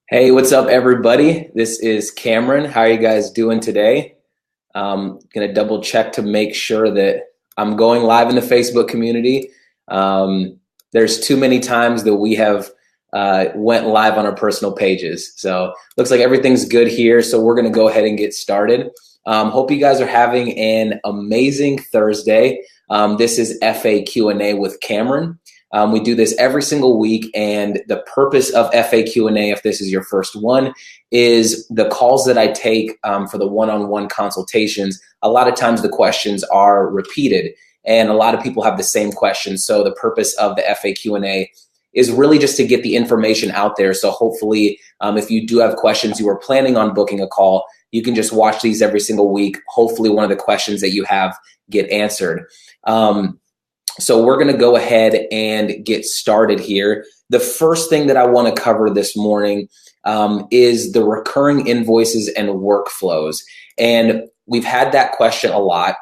Hey, what's up, everybody? This is Cameron. How are you guys doing today? Gonna double check to make sure that I'm going live in the Facebook community. There's too many times that we have went live on our personal pages. So looks like everything's good here. So we're gonna go ahead and get started. Hope you guys are having an amazing Thursday. This is FAQ&A with Cameron. We do this every single week, and the purpose of FAQ&A, if this is your first one, is the calls that I take for the one-on-one consultations. A lot of times the questions are repeated, and a lot of people have the same questions. So the purpose of the FAQ&A is really just to get the information out there. So hopefully, if you do have questions, you are planning on booking a call, you can just watch these every single week. Hopefully one of the questions that you have get answered. So we're going to go ahead and get started here. The first thing that I want to cover this morning is the recurring invoices and workflows. And we've had that question a lot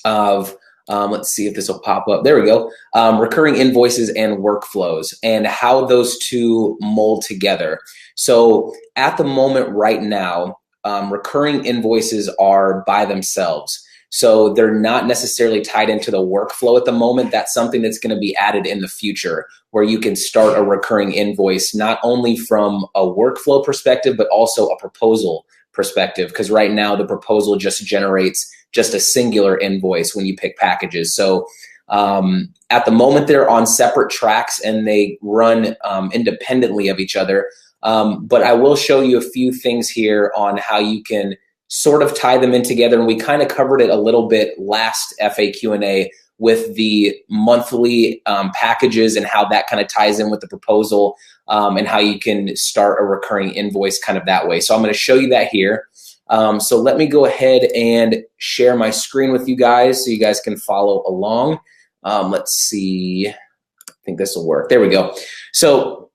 of, let's see if this will pop up. There we go. Recurring invoices and workflows and how those two mold together. So at the moment right now, recurring invoices are by themselves. So they're not necessarily tied into the workflow at the moment. That's something that's going to be added in the future, where you can start a recurring invoice, not only from a workflow perspective, but also a proposal perspective. Because right now the proposal just generates just a singular invoice when you pick packages. So at the moment they're on separate tracks and they run independently of each other. But I will show you a few things here on how you can sort of tie them in together. And we kind of covered it a little bit last FAQ&A with the monthly packages and how that kind of ties in with the proposal and how you can start a recurring invoice kind of that way. So I'm going to show you that here. So let me go ahead and share my screen with you guys so you guys can follow along. Let's see. I think this will work. There we go. So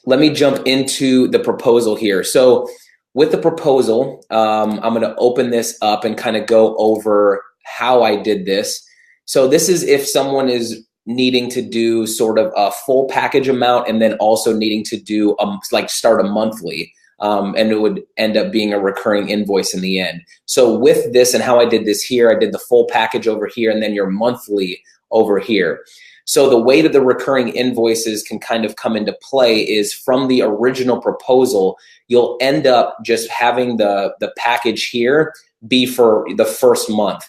let me jump into the proposal here. So with the proposal, I'm going to open this up and kind of go over how I did this. So this is if someone is needing to do sort of a full package amount and then also needing to do like start a monthly, and it would end up being a recurring invoice in the end. So with this and how I did this here, I did the full package over here and then your monthly over here. So the way that the recurring invoices can kind of come into play is from the original proposal, you'll end up just having the package here be for the first month.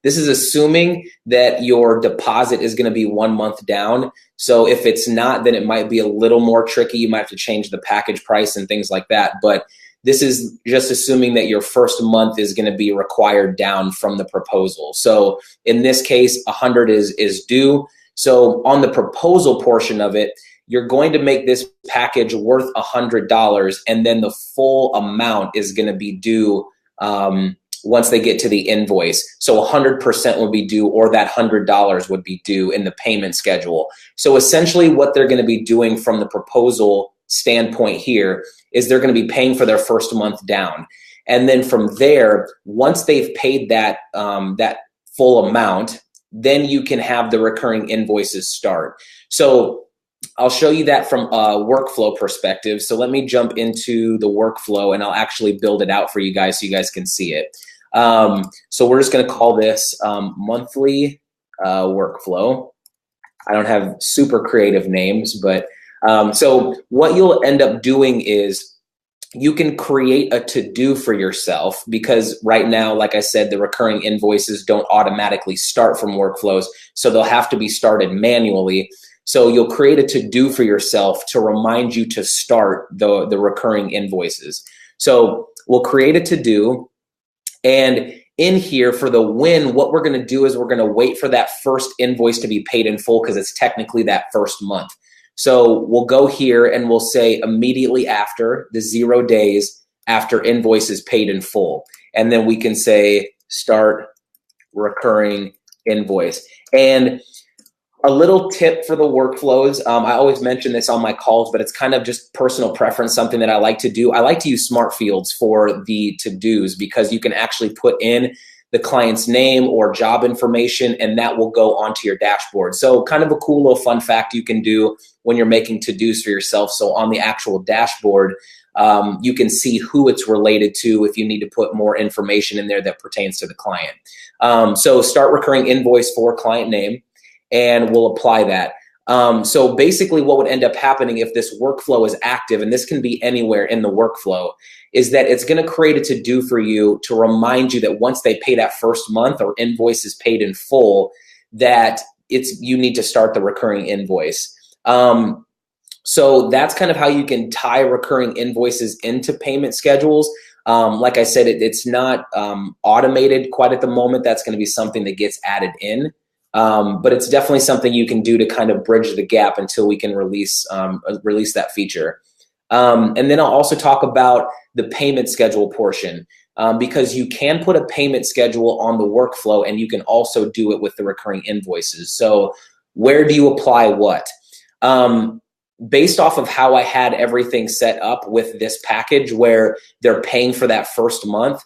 This is assuming that your deposit is going to be 1 month down. So if it's not, then it might be a little more tricky. You might have to change the package price and things like that. But this is just assuming that your first month is going to be required down from the proposal. So in this case, 100 is due. So on the proposal portion of it, you're going to make this package worth $100, and then the full amount is going to be due once they get to the invoice. So 100% would be due, or that $100 would be due in the payment schedule. So essentially what they're going to be doing from the proposal standpoint here is they're going to be paying for their first month down. And then from there, once they've paid that, that full amount, then you can have the recurring invoices start. So I'll show you that from a workflow perspective. So let me jump into the workflow and I'll actually build it out for you guys so you guys can see it. So we're just going to call this monthly workflow. I don't have super creative names, but so what you'll end up doing is you can create a to-do for yourself, because right now, like I said, the recurring invoices don't automatically start from workflows, so they'll have to be started manually. So you'll create a to-do for yourself to remind you to start the recurring invoices. So we'll create a to-do, and in here for the win, what we're going to do is we're going to wait for that first invoice to be paid in full, because it's technically that first month. So we'll go here and we'll say immediately after the 0 days after invoice is paid in full. And then we can say start recurring invoice. And a little tip for the workflows, I always mention this on my calls, but it's kind of just personal preference, something that I like to do. I like to use smart fields for the to-dos, because you can actually put in the client's name or job information, and that will go onto your dashboard. So kind of a cool little fun fact you can do when you're making to-dos for yourself. So on the actual dashboard, you can see who it's related to if you need to put more information in there that pertains to the client. So start recurring invoice for client name, and we'll apply that. So basically what would end up happening if this workflow is active, and this can be anywhere in the workflow, is that it's going to create a to-do for you to remind you that once they pay that first month or invoice is paid in full, that you need to start the recurring invoice. So that's kind of how you can tie recurring invoices into payment schedules. Like I said, it's not automated quite at the moment. That's going to be something that gets added in. But it's definitely something you can do to kind of bridge the gap until we can release that feature. And then I'll also talk about the payment schedule portion, because you can put a payment schedule on the workflow, and you can also do it with the recurring invoices. So where do you apply what? Based off of how I had everything set up with this package where they're paying for that first month,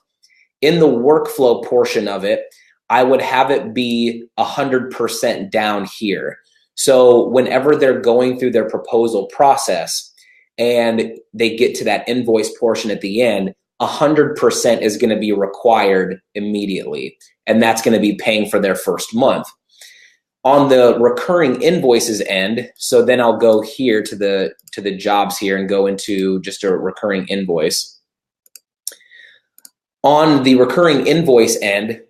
in the workflow portion of it, I would have it be 100% down here. So whenever they're going through their proposal process and they get to that invoice portion at the end, 100% is going to be required immediately. And that's going to be paying for their first month. On the recurring invoices end, so then I'll go here to the jobs here and go into just a recurring invoice. On the recurring invoice end,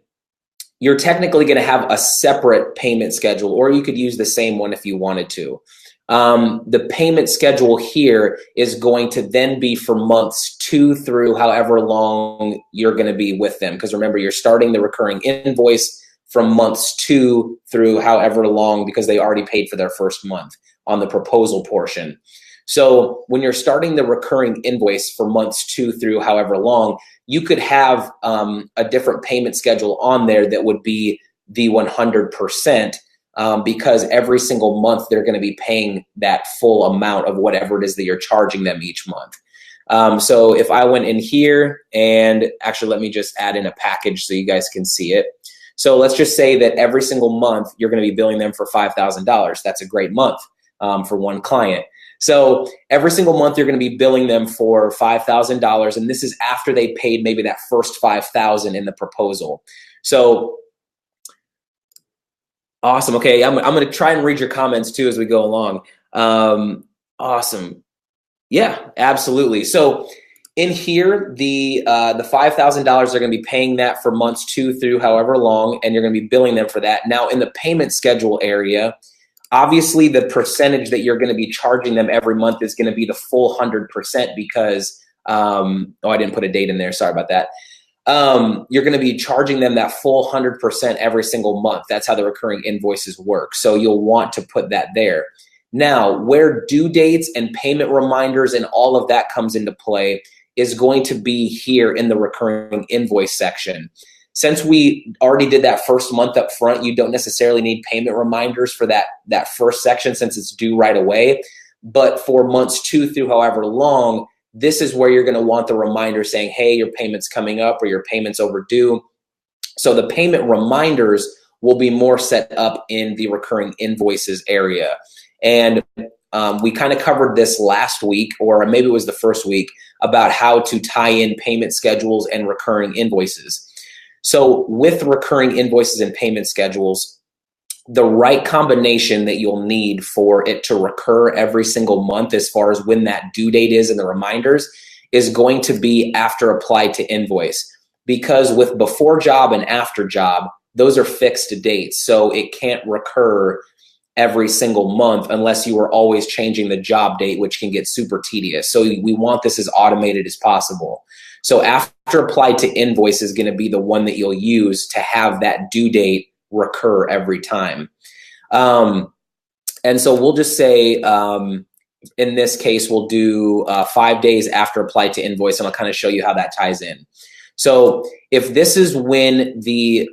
you're technically going to have a separate payment schedule, or you could use the same one if you wanted to. The payment schedule here is going to then be for months 2 through however long you're going to be with them. Because remember, you're starting the recurring invoice from months 2 through however long, because they already paid for their first month on the proposal portion. So when you're starting the recurring invoice for months 2 through however long, you could have a different payment schedule on there that would be the 100%, because every single month they're going to be paying that full amount of whatever it is that you're charging them each month. So if I went in here, and actually let me just add in a package so you guys can see it. So let's just say that every single month you're going to be billing them for $5,000. That's a great month for one client. So every single month you're going to be billing them for $5,000, and this is after they paid maybe that first $5,000 in the proposal. So awesome. Okay, I'm going to try and read your comments too as we go along. Awesome. Yeah, absolutely. So in here, the $5,000, they're going to be paying that for months 2 through however long, and you're going to be billing them for that. Now in the payment schedule area, obviously the percentage that you're going to be charging them every month is going to be the full 100%, because, oh, I didn't put a date in there. Sorry about that. You're going to be charging them that full 100% every single month. That's how the recurring invoices work. So you'll want to put that there. Now, where due dates and payment reminders and all of that comes into play is going to be here in the recurring invoice section. Since we already did that first month up front, you don't necessarily need payment reminders for that first section since it's due right away. But for months 2 through however long, this is where you're going to want the reminder saying, hey, your payment's coming up or your payment's overdue. So the payment reminders will be more set up in the recurring invoices area. And we kind of covered this last week, or maybe it was the first week, about how to tie in payment schedules and recurring invoices. So with recurring invoices and payment schedules, the right combination that you'll need for it to recur every single month as far as when that due date is and the reminders is going to be after applied to invoice. Because with before job and after job, those are fixed dates. So it can't recur every single month unless you are always changing the job date, which can get super tedious. So we want this as automated as possible. So after applied to invoice is going to be the one that you'll use to have that due date recur every time. And so we'll just say, in this case, we'll do 5 days after applied to invoice, and I'll kind of show you how that ties in. So if this is when the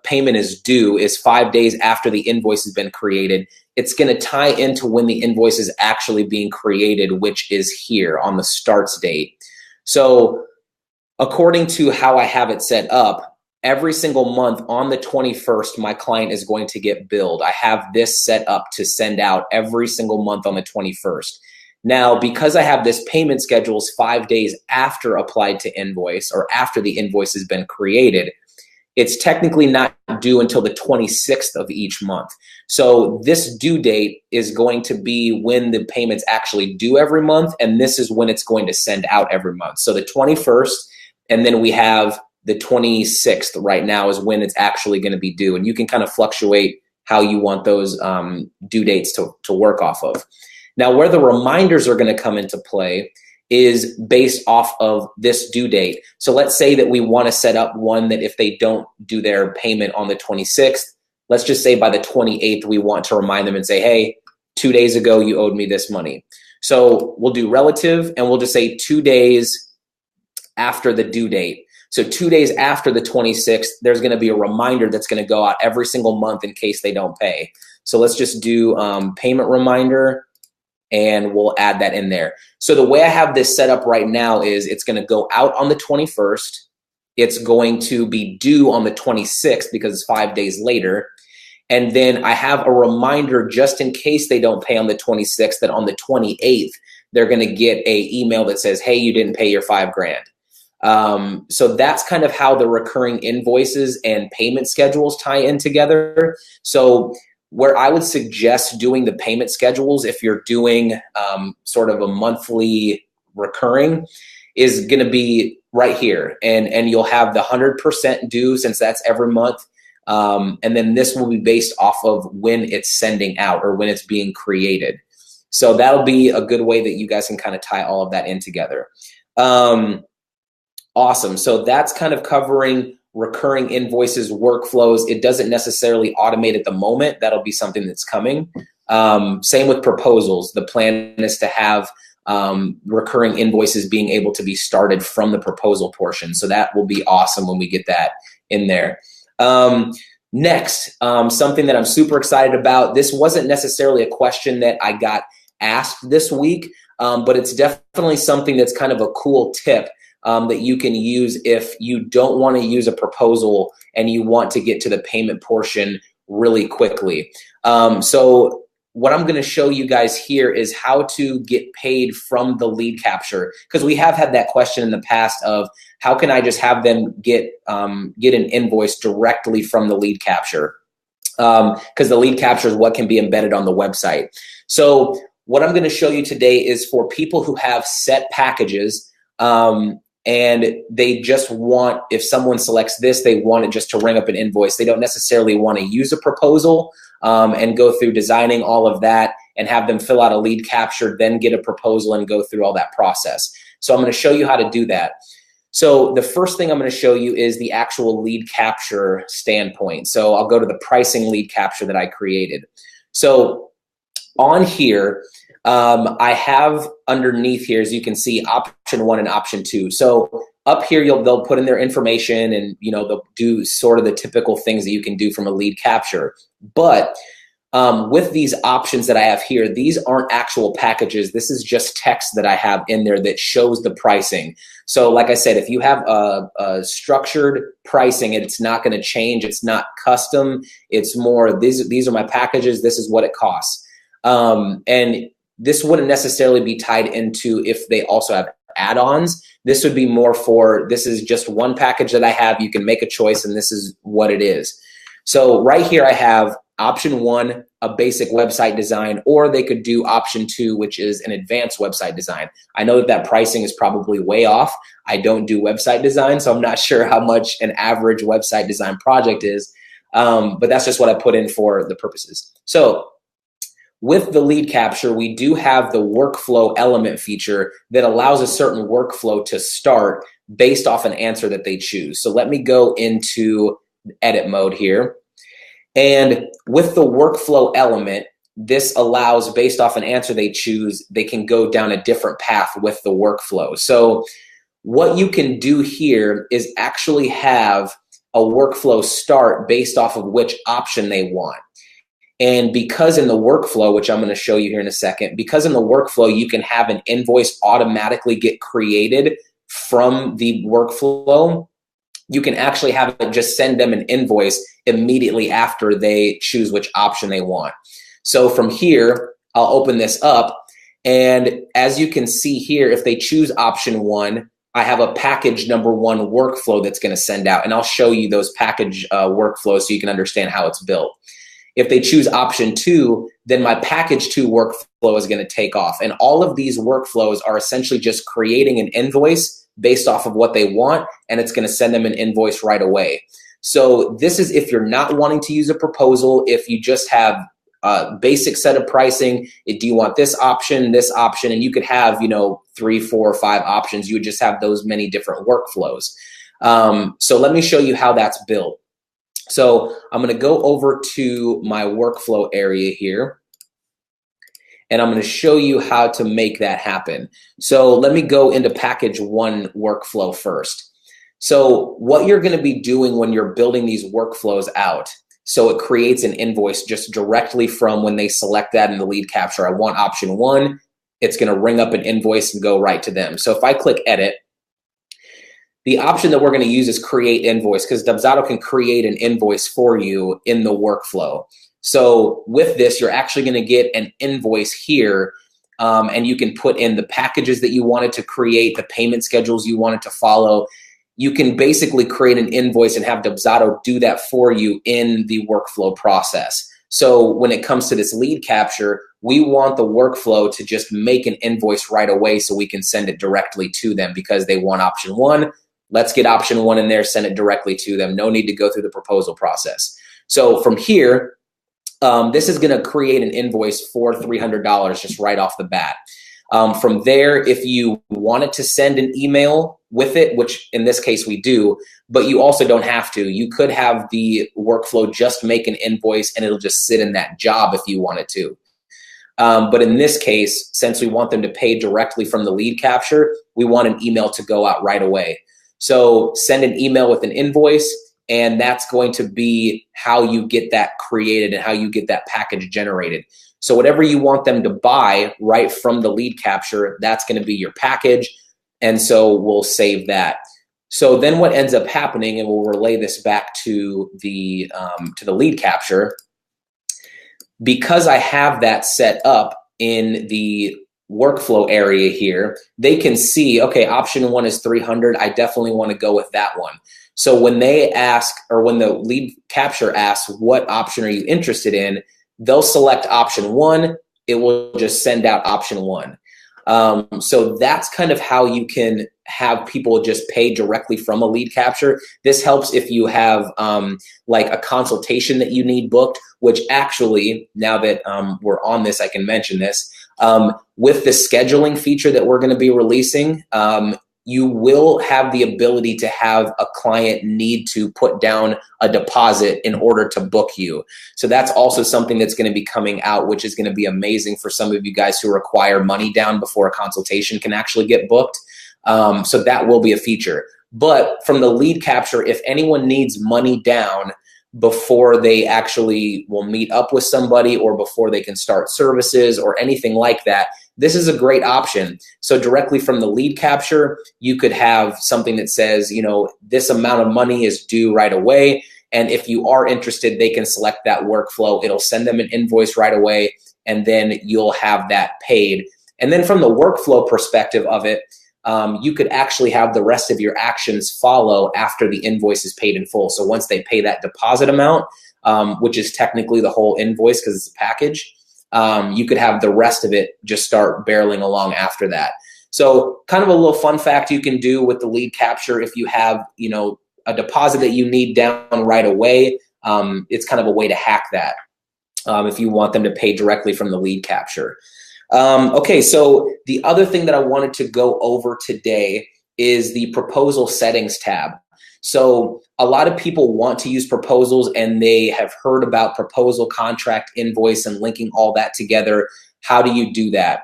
payment is due is 5 days after the invoice has been created, it's going to tie into when the invoice is actually being created, which is here on the starts date. So according to how I have it set up, every single month on the 21st, my client is going to get billed. I have this set up to send out every single month on the 21st. Now, because I have this payment schedules 5 days after applied to invoice or after the invoice has been created, it's technically not due until the 26th of each month. So this due date is going to be when the payments actually due every month, and this is when it's going to send out every month. So the 21st, and then we have the 26th right now is when it's actually going to be due. And you can kind of fluctuate how you want those due dates to work off of. Now, where the reminders are going to come into play is based off of this due date. So let's say that we want to set up one that if they don't do their payment on the 26th, let's just say by the 28th, we want to remind them and say, hey, 2 days ago, you owed me this money. So we'll do relative, and we'll just say 2 days after the due date. So 2 days after the 26th, there's going to be a reminder that's going to go out every single month in case they don't pay. So let's just do payment reminder, and we'll add that in there. So the way I have this set up right now is it's going to go out on the 21st. It's going to be due on the 26th because it's 5 days later. And then I have a reminder just in case they don't pay on the 26th that on the 28th, they're going to get an email that says, hey, you didn't pay your $5,000. So that's kind of how the recurring invoices and payment schedules tie in together. So where I would suggest doing the payment schedules, if you're doing sort of a monthly recurring, is going to be right here. And you'll have the 100% due since that's every month. And then this will be based off of when it's sending out or when it's being created. So that'll be a good way that you guys can kind of tie all of that in together. Awesome. So that's kind of covering recurring invoices, workflows. It doesn't necessarily automate at the moment. That'll be something that's coming. Same with proposals. The plan is to have recurring invoices being able to be started from the proposal portion. So that will be awesome when we get that in there. Next, something that I'm super excited about. This wasn't necessarily a question that I got asked this week, but it's definitely something that's kind of a cool tip that you can use if you don't want to use a proposal and you want to get to the payment portion really quickly. So what I'm going to show you guys here is how to get paid from the lead capture, because we have had that question in the past of how can I just have them get an invoice directly from the lead capture, because the lead capture is what can be embedded on the website. So what I'm going to show you today is for people who have set packages, and they just want, if someone selects this, they want it just to ring up an invoice. They don't necessarily want to use a proposal and go through designing all of that and have them fill out a lead capture, then get a proposal and go through all that process. So I'm going to show you how to do that. So the first thing I'm going to show you is the actual lead capture standpoint. So I'll go to the pricing lead capture that I created. So on here, I have underneath here, as you can see, option 1 and option 2. So up here, they'll put in their information and they'll do sort of the typical things that you can do from a lead capture. But with these options that I have here, these aren't actual packages. This is just text that I have in there that shows the pricing. So like I said, if you have a structured pricing and it's not going to change, it's not custom, it's more, these are my packages, this is what it costs. And this wouldn't necessarily be tied into if they also have add-ons. This would be more for, this is just one package that I have, you can make a choice and this is what it is. So right here I have option 1, a basic website design, or they could do option 2, which is an advanced website design. I know that pricing is probably way off. I don't do website design, so I'm not sure how much an average website design project is, but that's just what I put in for the purposes. So with the lead capture, we do have the workflow element feature that allows a certain workflow to start based off an answer that they choose. So let me go into edit mode here. And with the workflow element, this allows, based off an answer they choose, they can go down a different path with the workflow. So what you can do here is actually have a workflow start based off of which option they want. And because in the workflow, which I'm going to show you here in a second, because in the workflow, you can have an invoice automatically get created from the workflow you can actually have it just send them an invoice immediately after they choose which option they want. So from here, I'll open this up. And as you can see here, if they choose option 1, I have a package number 1 workflow that's going to send out. And I'll show you those package workflows so you can understand how it's built. If they choose option 2, then my package 2 workflow is going to take off. And all of these workflows are essentially just creating an invoice based off of what they want, and it's going to send them an invoice right away. So this is if you're not wanting to use a proposal, if you just have a basic set of pricing, do you want this option, and you could have, 3, 4, 5 options. You would just have those many different workflows. So let me show you how that's built. So I'm going to go over to my workflow area here, and I'm going to show you how to make that happen. So let me go into package 1 workflow first. So what you're going to be doing when you're building these workflows out, so it creates an invoice just directly from when they select that in the lead capture. I want option 1, it's going to ring up an invoice and go right to them. So if I click edit, the option that we're going to use is create invoice, because Dubsado can create an invoice for you in the workflow. So with this, you're actually going to get an invoice here, and you can put in the packages that you wanted to create, the payment schedules you wanted to follow. You can basically create an invoice and have Dubsado do that for you in the workflow process. So when it comes to this lead capture, we want the workflow to just make an invoice right away so we can send it directly to them because they want option 1. Let's get option 1 in there, send it directly to them. No need to go through the proposal process. So from here, this is going to create an invoice for $300 just right off the bat. From there, if you wanted to send an email with it, which in this case we do, but you also don't have to. You could have the workflow just make an invoice and it'll just sit in that job if you wanted to. But in this case, since we want them to pay directly from the lead capture, we want an email to go out right away. So send an email with an invoice, and that's going to be how you get that created and how you get that package generated. So whatever you want them to buy right from the lead capture, that's going to be your package. And so we'll save that. So then what ends up happening, and we'll relay this back to the lead capture, because I have that set up in the workflow area here, they can see, okay, option 1 is 300. I definitely want to go with that one. So when they ask, or when the lead capture asks, what option are you interested in? They'll select option 1. It will just send out option 1. So that's kind of how you can have people just pay directly from a lead capture. This helps if you have like a consultation that you need booked, which actually, now that we're on this, I can mention this. With the scheduling feature that we're going to be releasing, you will have the ability to have a client need to put down a deposit in order to book you. So that's also something that's going to be coming out, which is going to be amazing for some of you guys who require money down before a consultation can actually get booked. So that will be a feature. But from the lead capture, if anyone needs money down before they actually will meet up with somebody or before they can start services or anything like that, this is a great option. So directly from the lead capture, you could have something that says, this amount of money is due right away. And if you are interested, they can select that workflow. It'll send them an invoice right away, and then you'll have that paid. And then from the workflow perspective of it, you could actually have the rest of your actions follow after the invoice is paid in full. So once they pay that deposit amount, which is technically the whole invoice because it's a package, you could have the rest of it just start barreling along after that. So kind of a little fun fact you can do with the lead capture if you have, a deposit that you need down right away. It's kind of a way to hack that if you want them to pay directly from the lead capture. Okay, so the other thing that I wanted to go over today is the proposal settings tab. So a lot of people want to use proposals and they have heard about proposal, contract, invoice, and linking all that together. How do you do that?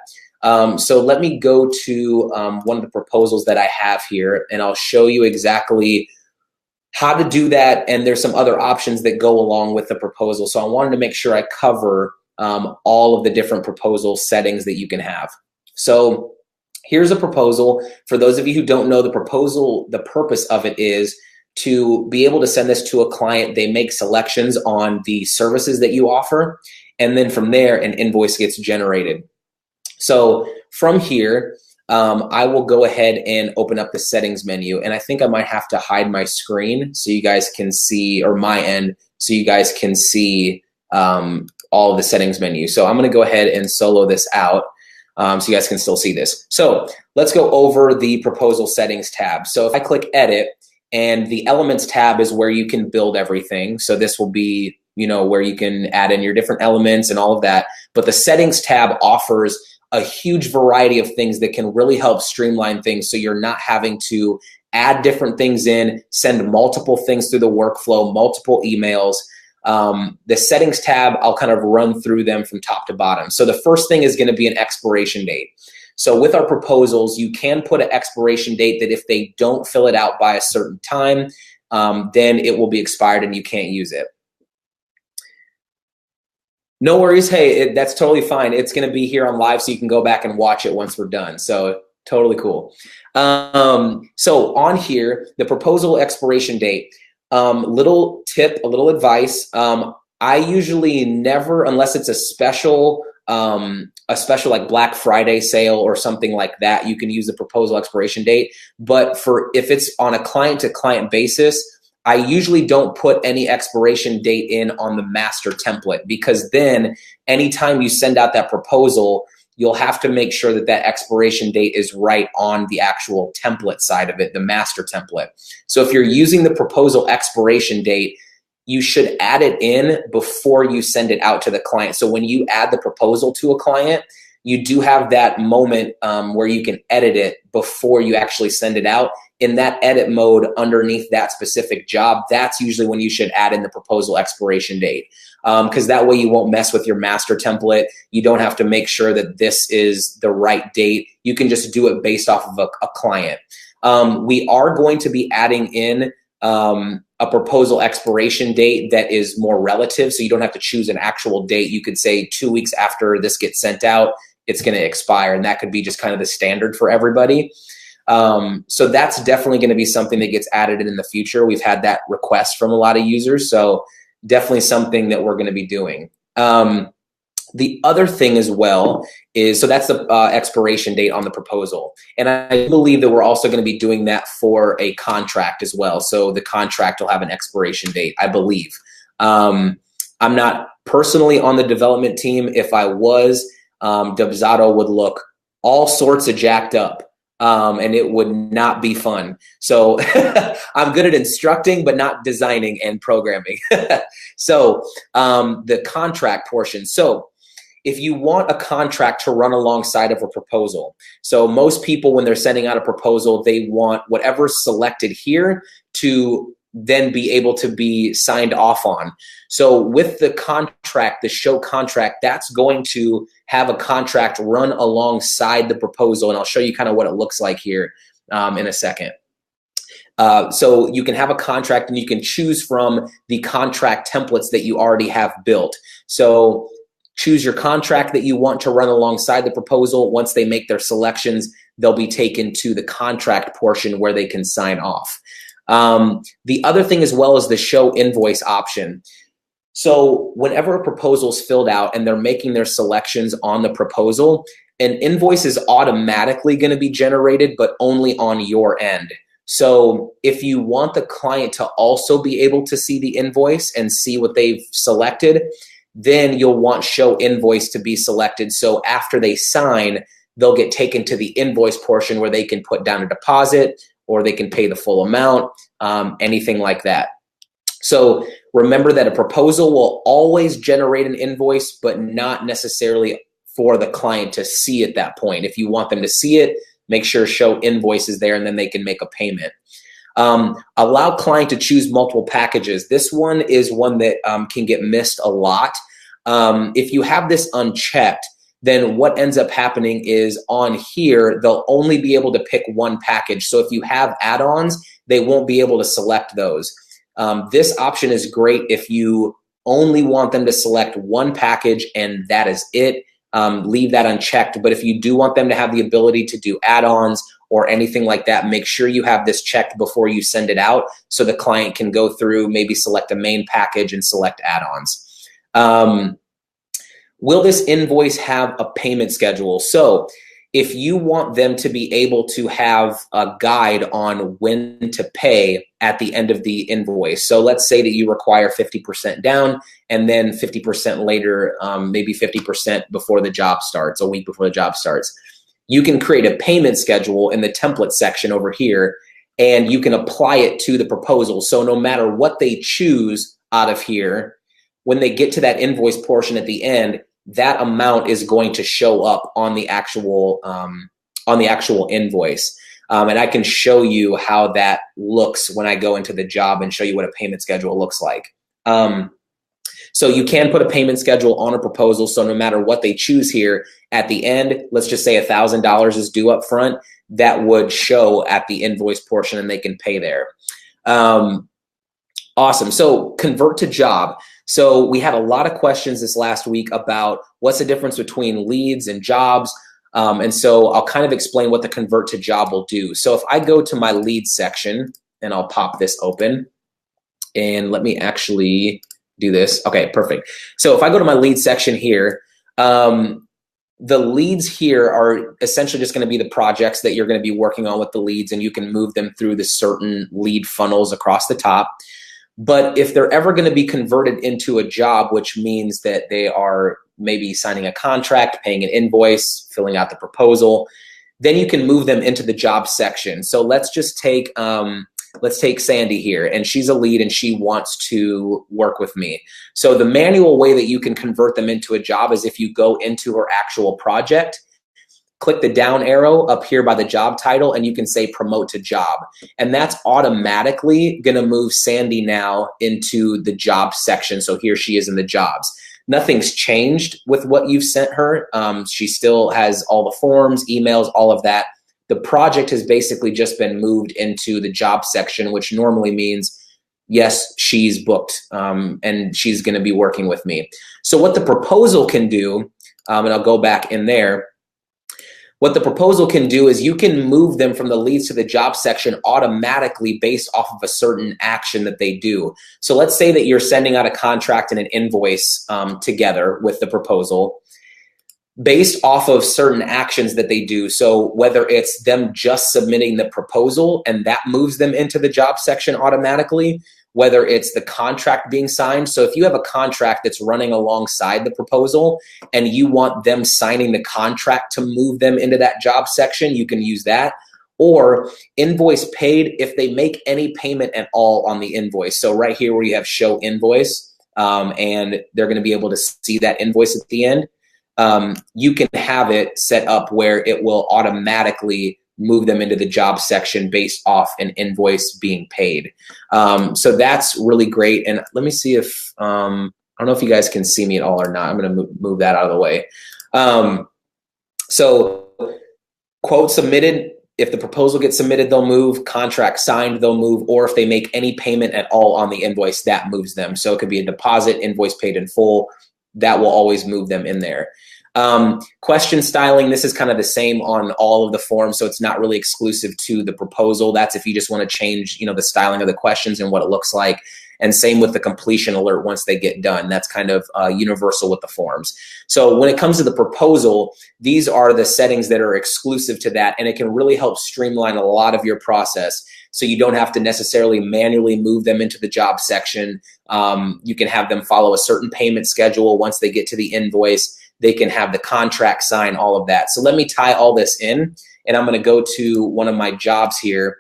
So let me go to one of the proposals that I have here, and I'll show you exactly how to do that. And there's some other options that go along with the proposal. So I wanted to make sure I cover all of the different proposal settings that you can have. So here's a proposal. For those of you who don't know, the proposal, the purpose of it is to be able to send this to a client. They make selections on the services that you offer, and then from there, an invoice gets generated. So from here, I will go ahead and open up the settings menu, and I think I might have to hide my screen so you guys can see, or my end, so you guys can see all of the settings menu. So I'm going to go ahead and solo this out so you guys can still see this. So let's go over the proposal settings tab. So if I click edit, and the elements tab is where you can build everything. So this will be, you know, where you can add in your different elements and all of that. But the settings tab offers a huge variety of things that can really help streamline things, so you're not having to add different things in, send multiple things through the workflow, multiple emails. The settings tab, I'll kind of run through them from top to bottom. So the first thing is going to be an expiration date. So with our proposals, you can put an expiration date that if they don't fill it out by a certain time, then it will be expired and you can't use it. No worries. Hey, that's totally fine. It's going to be here on live, so you can go back and watch it once we're done. So totally cool. So on here, the proposal expiration date, little tip, a little advice. I usually never, unless it's a special like Black Friday sale or something like that, you can use the proposal expiration date. But if it's on a client-to-client basis, I usually don't put any expiration date in on the master template, because then anytime you send out that proposal, you'll have to make sure that that expiration date is right on the actual template side of it, the master template. So if you're using the proposal expiration date, you should add it in before you send it out to the client. So when you add the proposal to a client, you do have that moment where you can edit it before you actually send it out. In that edit mode underneath that specific job, that's usually when you should add in the proposal expiration date, because that way you won't mess with your master template. You don't have to make sure that this is the right date. You can just do it based off of a client. We are going to be adding in a proposal expiration date that is more relative, so you don't have to choose an actual date. You could say 2 weeks after this gets sent out, it's going to expire, and that could be just kind of the standard for everybody. So that's definitely going to be something that gets added in the future. We've had that request from a lot of users, so definitely something that we're going to be doing. The other thing as well is, so that's the expiration date on the proposal. And I believe that we're also going to be doing that for a contract as well. So the contract will have an expiration date, I believe. I'm not personally on the development team. If I was, Dubzato would look all sorts of jacked up. And it would not be fun. So I'm good at instructing, but not designing and programming. So the contract portion. So if you want a contract to run alongside of a proposal, so most people, when they're sending out a proposal, they want whatever's selected here to then be able to be signed off on. So with the contract, the show contract, that's going to have a contract run alongside the proposal. And I'll show you kind of what it looks like here in a second. So you can have a contract and you can choose from the contract templates that you already have built. So choose your contract that you want to run alongside the proposal. Once they make their selections, they'll be taken to the contract portion where they can sign off. The other thing as well is the show invoice option. So whenever a proposal is filled out and they're making their selections on the proposal, an invoice is automatically going to be generated, but only on your end. So if you want the client to also be able to see the invoice and see what they've selected, then you'll want show invoice to be selected. So after they sign, they'll get taken to the invoice portion where they can put down a deposit or they can pay the full amount, anything like that. So remember that a proposal will always generate an invoice, but not necessarily for the client to see at that point. If you want them to see it, make sure show invoice is there and then they can make a payment. Allow client to choose multiple packages. This one is one that can get missed a lot. If you have this unchecked, then what ends up happening is on here, they'll only be able to pick one package. So if you have add-ons, they won't be able to select those. This option is great if you only want them to select one package and that is it. leave that unchecked. But if you do want them to have the ability to do add-ons or anything like that, make sure you have this checked before you send it out so the client can go through, maybe select a main package and select add-ons. Will this invoice have a payment schedule? So if you want them to be able to have a guide on when to pay at the end of the invoice. So let's say that you require 50% down and then 50% later, maybe 50% before the job starts, a week before the job starts. You can create a payment schedule in the template section over here, and you can apply it to the proposal. So no matter what they choose out of here, when they get to that invoice portion at the end, that amount is going to show up on the actual invoice. And I can show you how that looks when I go into the job and show you what a payment schedule looks like. So you can put a payment schedule on a proposal. So no matter what they choose here at the end, let's just say $1,000 is due up front, that would show at the invoice portion and they can pay there. Awesome. So convert to job. So we had a lot of questions this last week about what's the difference between leads and jobs. And so I'll kind of explain what the convert to job will do. So if I go to my lead section, and I'll pop this open, and let me actually do this. Okay, perfect. So if I go to my lead section here, the leads here are essentially just going to be the projects that you're going to be working on with the leads, and you can move them through the certain lead funnels across the top. But if they're ever going to be converted into a job, which means that they are maybe signing a contract, paying an invoice, filling out the proposal, then you can move them into the job section. So let's just take Sandy here, and she's a lead and she wants to work with me. So the manual way that you can convert them into a job is if you go into her actual project, click the down arrow up here by the job title, and you can say promote to job. And that's automatically going to move Sandy now into the job section. So here she is in the jobs. Nothing's changed with what you've sent her. She still has all the forms, emails, all of that. The project has basically just been moved into the job section, which normally means, yes, she's booked and she's going to be working with me. So what the proposal can do, and I'll go back in there, what the proposal can do is you can move them from the leads to the job section automatically based off of a certain action that they do. So let's say that you're sending out a contract and an invoice together with the proposal based off of certain actions that they do. So whether it's them just submitting the proposal and that moves them into the job section automatically, whether it's the contract being signed. So if you have a contract that's running alongside the proposal and you want them signing the contract to move them into that job section, you can use that. Or invoice paid if they make any payment at all on the invoice. So right here where you have show invoice, and they're going to be able to see that invoice at the end, you can have it set up where it will automatically move them into the job section based off an invoice being paid. So that's really great. And let me see if, I don't know if you guys can see me at all or not. I'm going to move that out of the way. So quote submitted, if the proposal gets submitted, they'll move. Contract signed, they'll move. Or if they make any payment at all on the invoice, that moves them. So it could be a deposit, invoice paid in full. That will always move them in there. Question styling, this is kind of the same on all of the forms, so it's not really exclusive to the proposal. That's if you just want to change, the styling of the questions and what it looks like. And same with the completion alert once they get done. That's kind of universal with the forms. So when it comes to the proposal, these are the settings that are exclusive to that, and it can really help streamline a lot of your process. So you don't have to necessarily manually move them into the job section. You can have them follow a certain payment schedule. Once they get to the invoice, they can have the contract sign, all of that. So let me tie all this in, and I'm going to go to one of my jobs here.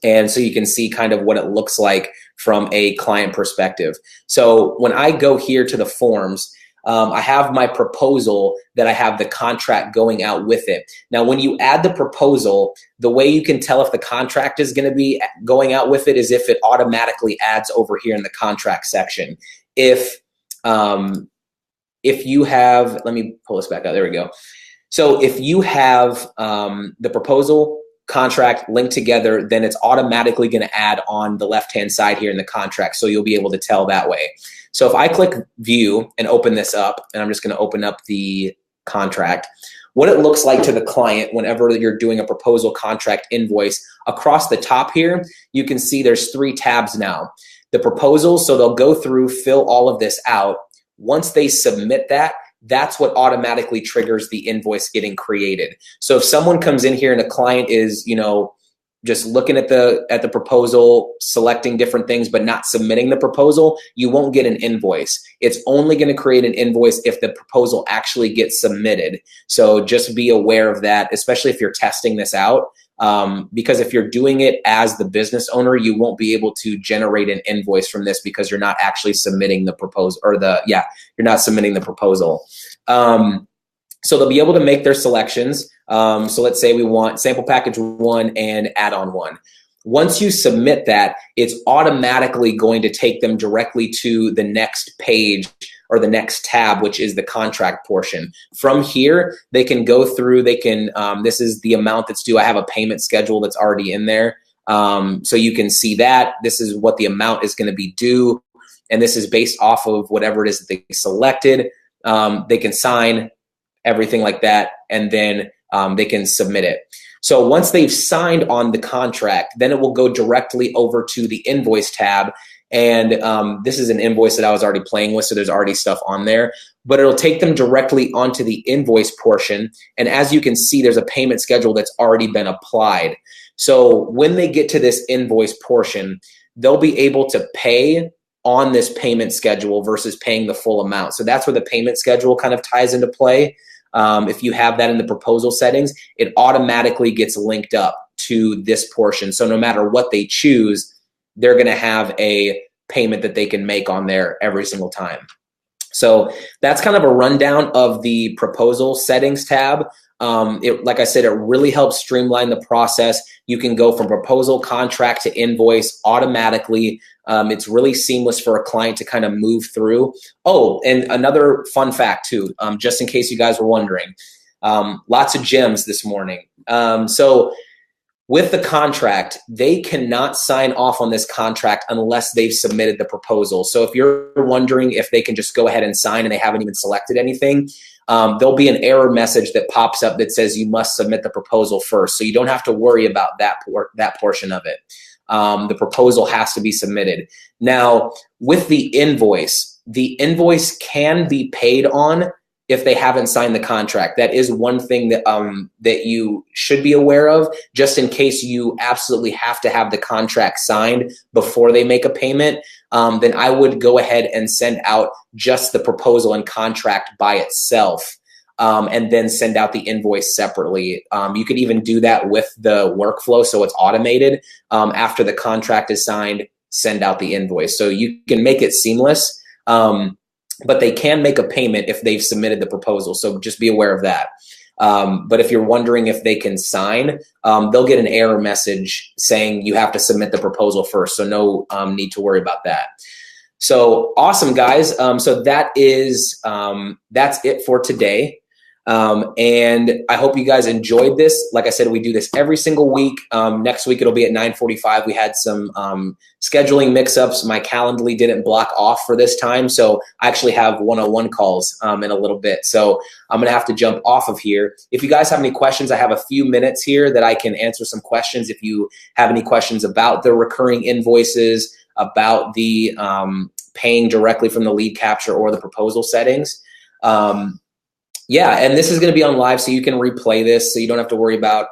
And so you can see kind of what it looks like from a client perspective. So when I go here to the forms, I have my proposal that I have the contract going out with it. Now, when you add the proposal, the way you can tell if the contract is going to be going out with it is if it automatically adds over here in the contract section. If you have, let me pull this back out. There we go. So if you have the proposal, contract linked together, then it's automatically going to add on the left-hand side here in the contract. So you'll be able to tell that way. So if I click view and open this up, and I'm just going to open up the contract. What it looks like to the client whenever you're doing a proposal contract invoice, across the top here, you can see there's 3 tabs now. The proposal, so they'll go through, fill all of this out. Once they submit that, that's what automatically triggers the invoice getting created. So if someone comes in here and a client is, just looking at the proposal, selecting different things, but not submitting the proposal, you won't get an invoice. It's only going to create an invoice if the proposal actually gets submitted. So just be aware of that, especially if you're testing this out. Because if you're doing it as the business owner, you won't be able to generate an invoice from this because you're not actually submitting the proposal, or you're not submitting the proposal. So they'll be able to make their selections. So let's say we want sample package 1 and add-on 1. Once you submit that, it's automatically going to take them directly to the next page or the next tab, which is the contract portion. From here, they can go through, this is the amount that's due. I have a payment schedule that's already in there. So you can see that. This is what the amount is going to be due. And this is based off of whatever it is that they selected. They can sign everything like that, and then they can submit it. So once they've signed on the contract, then it will go directly over to the invoice tab. And this is an invoice that I was already playing with, so there's already stuff on there. But it'll take them directly onto the invoice portion. And as you can see, there's a payment schedule that's already been applied. So when they get to this invoice portion, they'll be able to pay on this payment schedule versus paying the full amount. So that's where the payment schedule kind of ties into play. If you have that in the proposal settings, it automatically gets linked up to this portion. So no matter what they choose, they're going to have a payment that they can make on there every single time. So that's kind of a rundown of the proposal settings tab. Like I said, it really helps streamline the process. You can go from proposal, contract to invoice automatically. It's really seamless for a client to kind of move through. Oh, and another fun fact too, just in case you guys were wondering, lots of gems this morning. So with the contract, they cannot sign off on this contract unless they've submitted the proposal. So if you're wondering if they can just go ahead and sign and they haven't even selected anything, there'll be an error message that pops up that says you must submit the proposal first. So you don't have to worry about that portion of it. The proposal has to be submitted. Now, with the invoice can be paid on if they haven't signed the contract. That is one thing that that you should be aware of, just in case you absolutely have to have the contract signed before they make a payment. Then I would go ahead and send out just the proposal and contract by itself, and then send out the invoice separately. You could even do that with the workflow, so it's automated. After the contract is signed, send out the invoice. So you can make it seamless. But they can make a payment if they've submitted the proposal. So just be aware of that. But if you're wondering if they can sign, they'll get an error message saying you have to submit the proposal first. So no need to worry about that. So awesome, guys. So that is, that's it for today. And I hope you guys enjoyed this. Like I said, we do this every single week. Next week, it'll be at 9:45. We had some scheduling mix-ups. My Calendly didn't block off for this time. So I actually have one-on-one calls in a little bit. So I'm going to have to jump off of here. If you guys have any questions, I have a few minutes here that I can answer some questions. If you have any questions about the recurring invoices, about the paying directly from the lead capture or the proposal settings. Yeah, and this is going to be on live, so you can replay this, so you don't have to worry about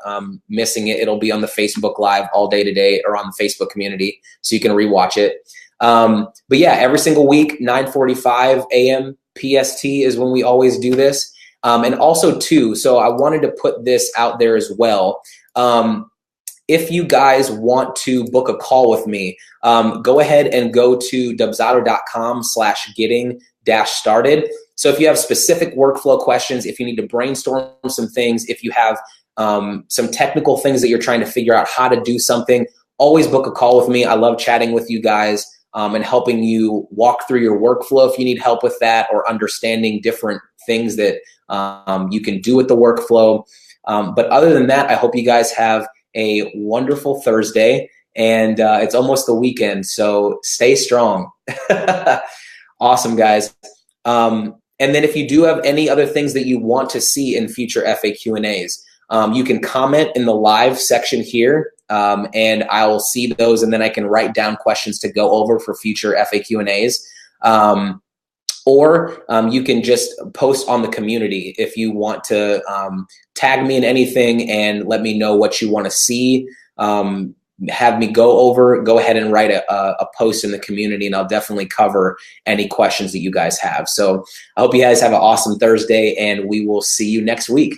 missing it. It'll be on the Facebook Live all day today, or on the Facebook community, so you can rewatch it. But yeah, every single week, 9:45 a.m. PST is when we always do this. And also too, so I wanted to put this out there as well. If you guys want to book a call with me, go ahead and go to dubsado.com/getting-started. So if you have specific workflow questions, if you need to brainstorm some things, if you have some technical things that you're trying to figure out how to do something, always book a call with me. I love chatting with you guys and helping you walk through your workflow if you need help with that, or understanding different things that you can do with the workflow. But other than that, I hope you guys have a wonderful Thursday, and it's almost the weekend, so stay strong. Awesome, guys. And then if you do have any other things that you want to see in future FAQ&As, you can comment in the live section here, and I will see those, and then I can write down questions to go over for future FAQ&As. Or you can just post on the community if you want to tag me in anything and let me know what you want to see. Have me go ahead and write a post in the community, and I'll definitely cover any questions that you guys have. So I hope you guys have an awesome Thursday, and we will see you next week.